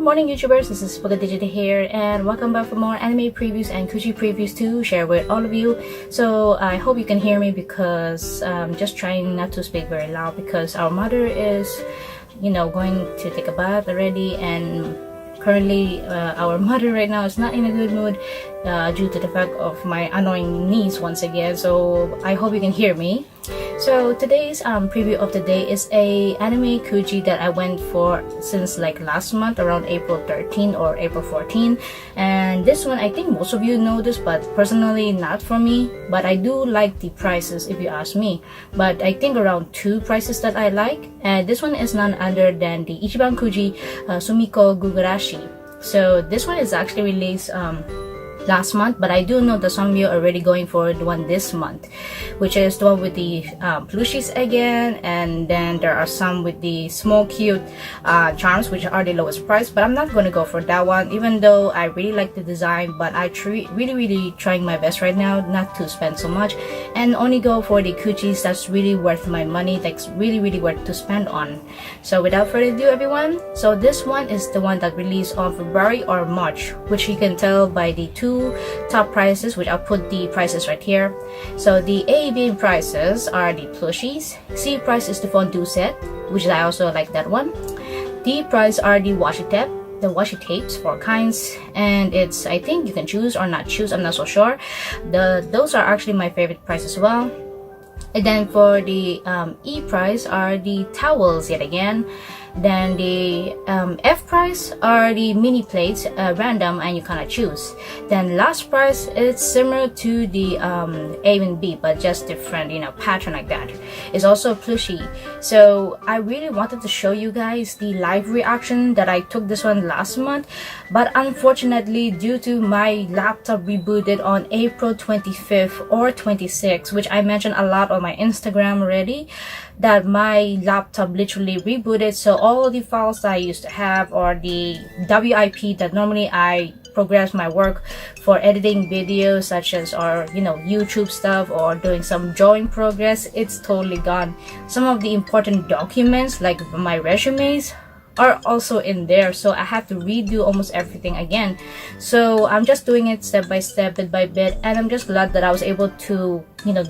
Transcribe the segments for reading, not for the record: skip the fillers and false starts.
Morning YouTubers, this is Pokediged here and welcome back for more anime previews and Kuji previews to share with all of you. So I hope you can hear me because I'm just trying not to speak very loud because our mother is, going to take a bath already, and currently our mother right now is not in a good mood due to the fact of my annoying niece once again. So I hope you can hear me. So today's preview of the day is a anime Kuji that I went for since like last month around April 13 or April 14, and this one I think most of you know this, but personally not for me, but I do like the prices if you ask me. But I think around two prices that I like, and this one is none other than the Ichiban Kuji Sumikko Gurashi. So this one is actually released last month, but I do know that some of you are already going for the one this month, which is the one with the plushies again, and then there are some with the small cute charms, which are the lowest price, but I'm not going to go for that one even though I really like the design. But I really trying my best right now not to spend so much and only go for the Kujis that's really worth my money, that's really worth to spend on. So without further ado everyone, so this one is the one that released on February or March, which you can tell by the two top prices, which I'll put the prices right here. So the A, B prices are the plushies, C price is the fondue set, which I also like that one, D price are the washi tapes, 4 kinds, and it's, I think you can choose or not choose, I'm not so sure. Those are actually my favorite price as well. And then for the E price are the towels yet again. Then the F price are the mini plates, random, and you cannot choose. Then last price is similar to the A and B, but just different, pattern like that. It's also plushie. So I really wanted to show you guys the live reaction that I took this one last month, but unfortunately due to my laptop rebooted on April 25th or 26th, which I mentioned a lot on my Instagram already, that my laptop literally rebooted. So all of the files that I used to have, or the WIP that normally I progress my work for editing videos such as, or YouTube stuff or doing some drawing progress, it's totally gone. Some of the important documents like my resumes are also in there, so I have to redo almost everything again. So I'm just doing it step by step, bit by bit, and I'm just glad that I was able to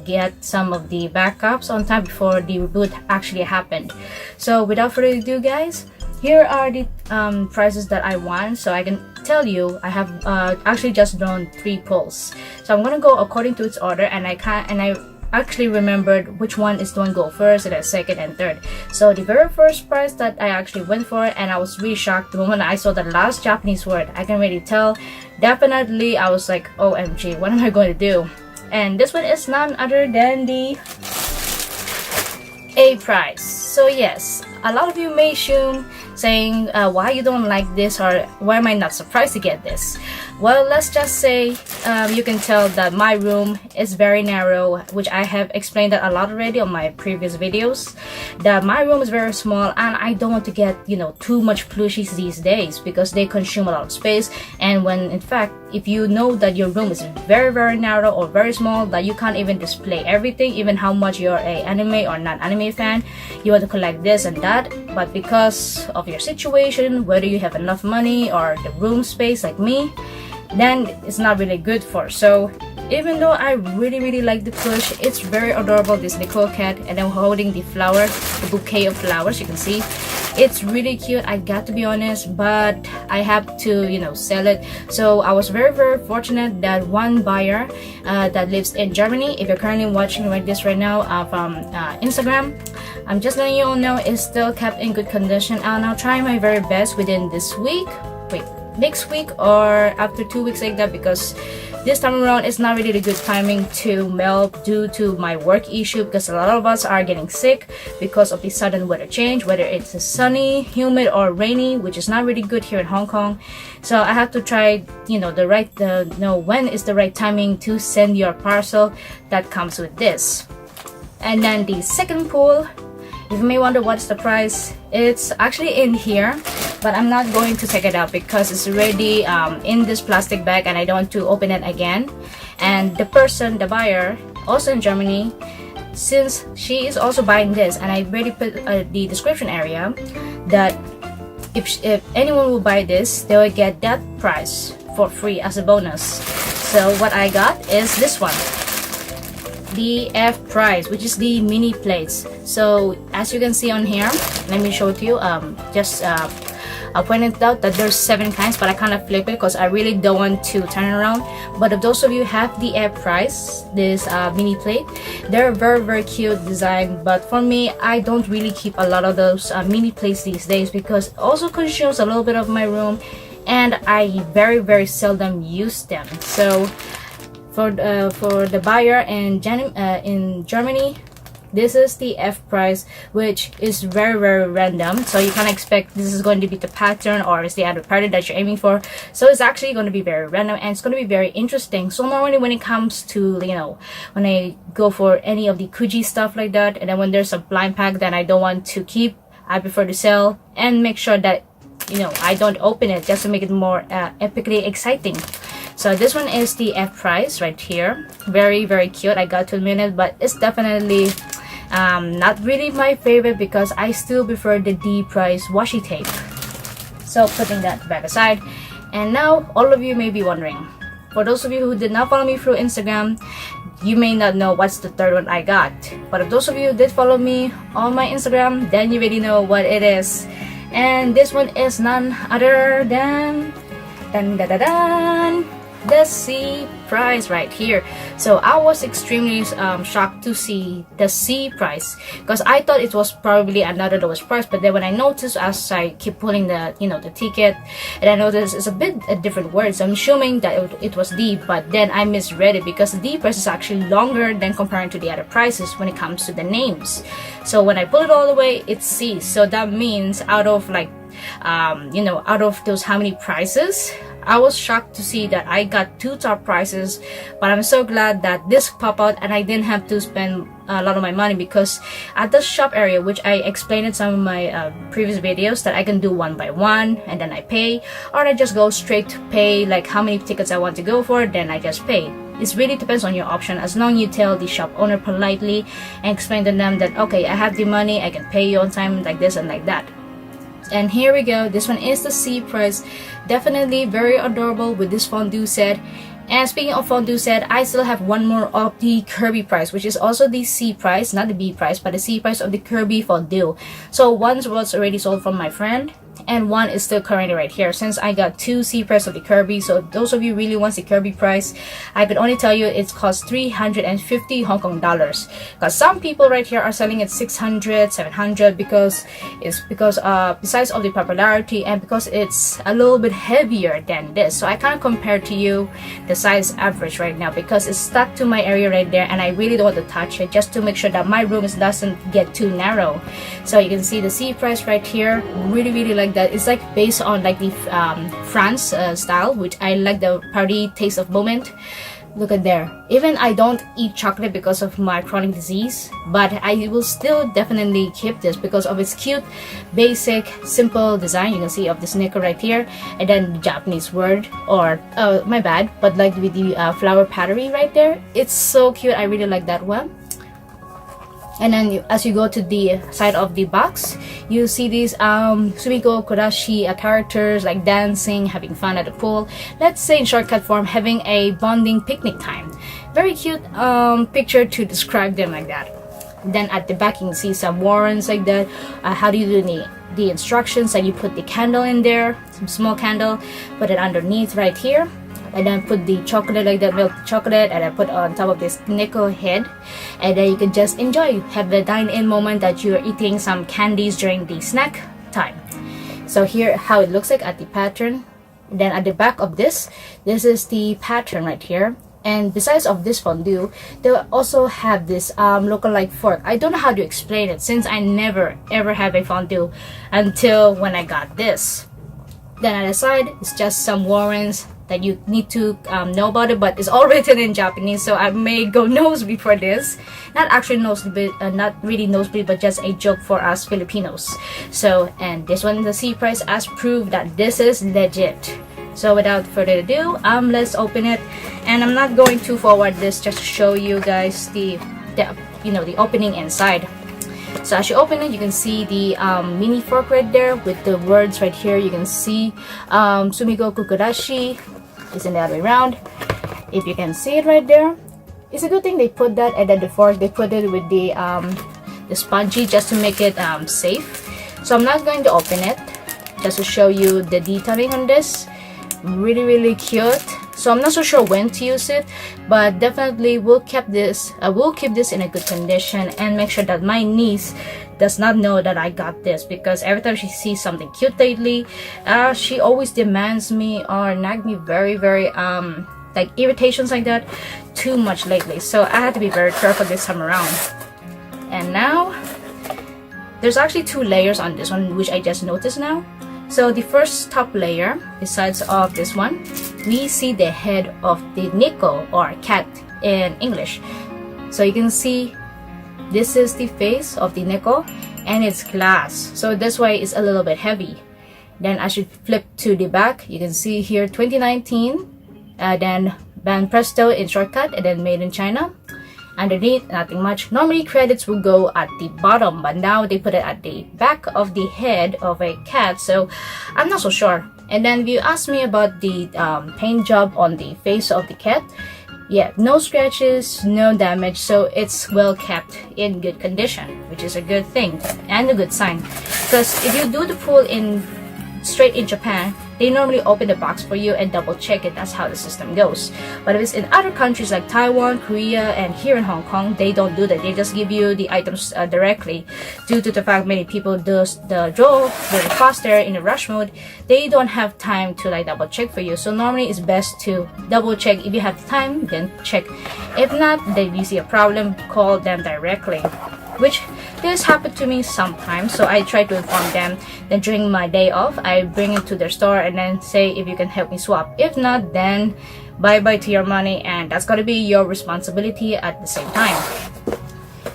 get some of the backups on time before the reboot actually happened. So without further ado guys, here are the prices that I won. So I can tell you I have actually just drawn 3 polls, so I'm gonna go according to its order, and I actually remembered which one is the one go first and then second and third. So the very first prize that I actually went for, and I was really shocked the moment I saw the last Japanese word, I can really tell, definitely I was like, OMG, what am I going to do? And this one is none other than the A prize. So yes, a lot of you may assume saying why you don't like this, or why am I not surprised to get this. Well, let's just say you can tell that my room is very narrow, which I have explained that a lot already on my previous videos, that my room is very small and I don't want to get too much plushies these days because they consume a lot of space. And when in fact, if you know that your room is very narrow or very small, that you can't even display everything, even how much you're a anime or non-anime fan, you want to collect this and that, but because of your situation, whether you have enough money or the room space like me, then it's not really good for. So even though I really like the plush, it's very adorable, this Nicole cat, and I'm holding the flower, the bouquet of flowers, you can see it's really cute, I got to be honest, but I have to sell it. So I was very fortunate that one buyer that lives in Germany, if you're currently watching this right now from Instagram, I'm just letting you all know it's still kept in good condition, and I'll try my very best within this week, next week or after 2 weeks like that, because this time around it's not really the good timing to mail due to my work issue, because a lot of us are getting sick because of the sudden weather change, whether it's sunny, humid or rainy, which is not really good here in Hong Kong. So I have to try when is the right timing to send your parcel that comes with this. And then the second pool, if you may wonder what's the price, it's actually in here, but I'm not going to take it out because it's already in this plastic bag and I don't want to open it again. And the person, the buyer, also in Germany, since she is also buying this, and I already put the description area that if anyone will buy this, they will get that price for free as a bonus. So what I got is this one, the F prize, which is the mini plates. So as you can see on here, let me show it to you. I'll point it out that there's 7 kinds, but I kind of flip it because I really don't want to turn it around. But if those of you have the F prize, this mini plate, they're very cute design. But for me, I don't really keep a lot of those mini plates these days because it also consumes a little bit of my room, and I very seldom use them. So for the buyer in Germany, this is the F price, which is very random. So you can't expect this is going to be the pattern or is the other pattern that you're aiming for. So it's actually going to be very random and it's going to be very interesting. So normally when it comes to, you know, when I go for any of the Kuji stuff like that, and then when there's a blind pack that I don't want to keep, I prefer to sell and make sure that, you know, I don't open it just to make it more epically exciting. So this one is the F price right here. Very cute, I got to admit it, but it's definitely not really my favorite because I still prefer the D price washi tape. So putting that back aside, and now all of you may be wondering, for those of you who did not follow me through Instagram, you may not know what's the third one I got. But if those of you who did follow me on my Instagram, then you already know what it is. And this one is none other than the C prize right here. So I was extremely shocked to see the C price because I thought it was probably another lowest price, but then when I noticed as I keep pulling the the ticket, and I noticed it's a different word, so I'm assuming that it was D, but then I misread it because the D price is actually longer than comparing to the other prices when it comes to the names. So when I pull it all the way, it's C. So that means out of like out of those how many prices, I was shocked to see that I got 2 top prizes, but I'm so glad that this popped out and I didn't have to spend a lot of my money, because at the shop area, which I explained in some of my previous videos, that I can do one by one and then I pay, or I just go straight to pay, like how many tickets I want to go for, then I just pay. It really depends on your option, as long as you tell the shop owner politely and explain to them that okay, I have the money, I can pay you on time, like this and like that. And here we go, this one is the C prize. Definitely very adorable with this fondue set. And speaking of fondue set, I still have one more of the Kirby prize, which is also the C prize, not the B prize, but the C prize of the Kirby fondue. So one was already sold from my friend, and one is still currently right here, since I got 2 C prize of the Kirby. So those of you really want the Kirby price, I could only tell you it costs 350 Hong Kong dollars, because some people right here are selling it 600, 700, because besides of the popularity and because it's a little bit heavier than this. So I kind of compare to you the size average right now, because it's stuck to my area right there and I really don't want to touch it, just to make sure that my room doesn't get too narrow. So you can see the C price right here. Really like that. It's like based on like the France style, which I like, the party taste of moment. Look at there. Even I don't eat chocolate because of my chronic disease, but I will still definitely keep this because of its cute, basic, simple design. You can see of the sneaker right here, and then the Japanese word, or my bad, but like with the flower pottery right there. It's so cute. I really like that one. And then as you go to the side of the box, you see these Sumikko Gurashi characters like dancing, having fun at the pool. Let's say in shortcut form, having a bonding picnic time. Very cute picture to describe them like that. Then at the back you can see some warrants like that. How do you do the instructions? And you put the candle in there, some small candle, put it underneath right here. And then put the chocolate like that, milk chocolate, and I put on top of this nickel head, and then you can just enjoy, have the dine-in moment that you're eating some candies during the snack time. So here how it looks like at the pattern. Then at the back of this is the pattern right here. And besides of this fondue, they also have this look-alike fork. I don't know how to explain it, since I never ever have a fondue until when I got this. Then at the side, it's just some warrants, that you need to know about it, but it's all written in Japanese, so I may go nosebleed for this. Not actually nosebleed, not really nosebleed, but just a joke for us Filipinos. So, and this one, the C price, as proof that this is legit. So without further ado, let's open it. And I'm not going to forward this, just to show you guys the opening inside. So as you open it, you can see the mini fork right there with the words right here. You can see Sumikko Gurashi is in the other way around. If you can see it right there, it's a good thing they put that, and then the fork they put it with the spongy just to make it safe. So I'm not going to open it, just to show you the detailing on this. Really cute. So I'm not so sure when to use it, but definitely we'll keep this in a good condition and make sure that my niece does not know that I got this, because every time she sees something cute lately, she always demands me or nag me very like irritations like that too much lately. So I had to be very careful this time around. And now there's actually 2 layers on this one, which I just noticed now. So the first top layer, besides of this one, we see the head of the Nico, or cat in English. So you can see this is the face of the Nico, and it's glass, so that's why it's a little bit heavy. Then as you flip to the back, you can see here 2019, then Ban Presto in shortcut, and then made in China. Underneath, nothing much. Normally credits will go at the bottom, but now they put it at the back of the head of a cat, so I'm not so sure. And then if you ask me about the paint job on the face of the cat, yeah, no scratches, no damage, so it's well kept in good condition, which is a good thing and a good sign. Because if you do the pull in straight in Japan, they normally open the box for you and double check it. That's how the system goes. But if it's in other countries like Taiwan, Korea, and here in Hong Kong, they don't do that. They just give you the items directly. Due to the fact many people do the draw very faster in a rush mode, they don't have time to like double check for you. So normally it's best to double check. If you have time, then check. If not, then you see a problem, call them directly, which this happened to me sometimes, so I try to inform them. Then during my day off, I bring it to their store and then say if you can help me swap. If not, then bye to your money, and that's gonna be your responsibility at the same time.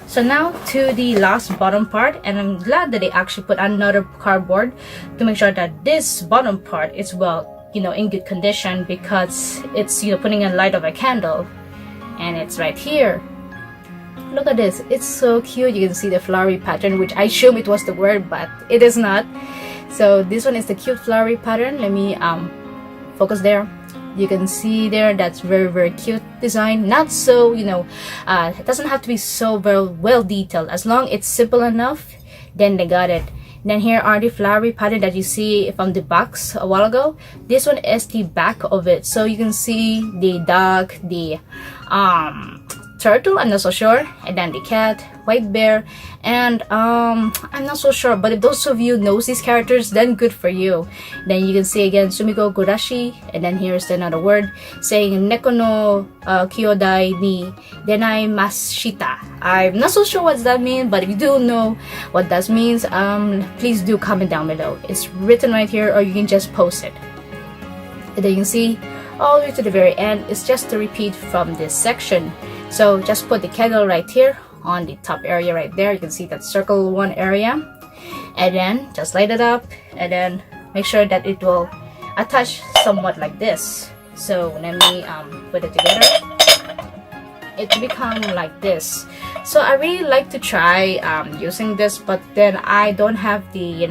So now to the last bottom part, and I'm glad that they actually put another cardboard to make sure that this bottom part is well, in good condition, because it's putting in light of a candle, and it's right here. Look at this, it's so cute. You can see the flowery pattern, which I assume it was the word, but it is not. So this one is the cute flowery pattern. Let me focus there. You can see there, that's very cute design. Not so, it doesn't have to be so very well detailed. As long it's simple enough, then they got it. Then here are the flowery pattern that you see from the box a while ago. This one is the back of it, so you can see the dog, the turtle, I'm not so sure, and then the cat, white bear, and I'm not so sure, but if those of you knows these characters, then good for you. Then you can see again Sumikko Gurashi, and then here's another word saying Neko no Kyodai ni Denai Mashita. I'm not so sure what that means, but if you do know what that means, please do comment down below. It's written right here, or you can just post it. And then you can see all the way to the very end. It's just a repeat from this section. So just put the candle right here on the top area right there. You can see that circle one area, and then just light it up, and then make sure that it will attach somewhat like this. So let me put it together. It become like this. So I really like to try using this, but then I don't have the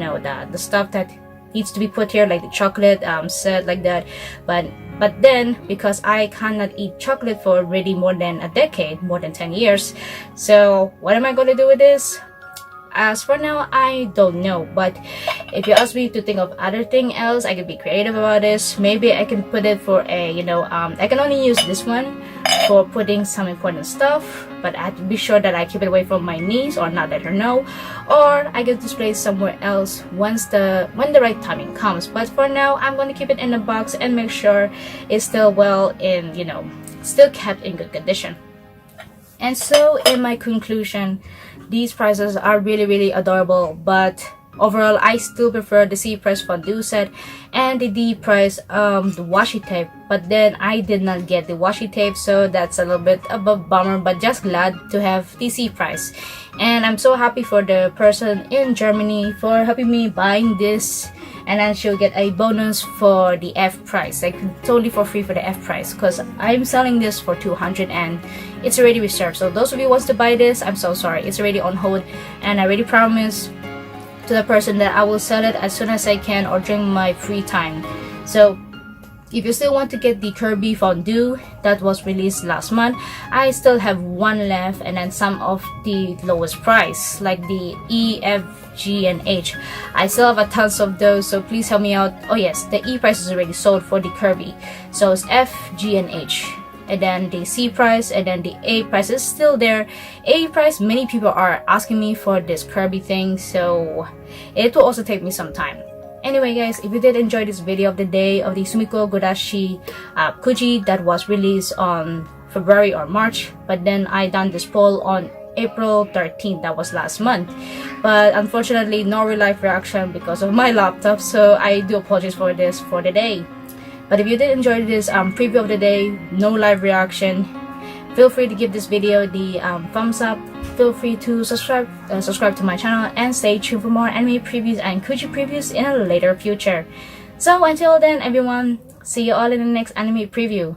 the stuff that needs to be put here, like the chocolate set like that. But then, because I cannot eat chocolate for really more than a decade, more than 10 years, so what am I going to do with this? As for now, I don't know. But if you ask me to think of other thing else, I could be creative about this. Maybe I can put it for a, I can only use this one for putting some important stuff, but I have to be sure that I keep it away from my niece or not let her know, or I can display somewhere else when the right timing comes. But for now, I'm going to keep it in the box and make sure it's still well in, still kept in good condition. And so in my conclusion, these prizes are really adorable, but overall, I still prefer the C price fondue set and the D price the washi tape. But then I did not get the washi tape, so that's a little bit of a bummer, but just glad to have the C price. And I'm so happy for the person in Germany for helping me buying this, and then she'll get a bonus for the F price, like totally for free for the F price, because I'm selling this for 200 and it's already reserved. So those of you who wants to buy this, I'm so sorry, it's already on hold, and I already promised to the person that I will sell it as soon as I can or during my free time. So if you still want to get the Kirby fondue that was released last month, I still have one left, and then some of the lowest price like the E, F, G, and H. I still have a tons of those, so please help me out. Oh yes, the E price is already sold for the Kirby, so it's F, G, and H. And then the C price, and then the A price is still there. A price, many people are asking me for this Kirby thing, so it will also take me some time. Anyway guys, if you did enjoy this video of the day of the Sumikko Gurashi Kuji that was released on February or March, but then I done this poll on April 13th, that was last month, but unfortunately no real life reaction because of my laptop, so I do apologize for this for the day. But if you did enjoy this preview of the day, no live reaction, feel free to give this video the thumbs up. Feel free to subscribe to my channel and stay tuned for more anime previews and Kuji previews in a later future. So until then everyone, see you all in the next anime preview.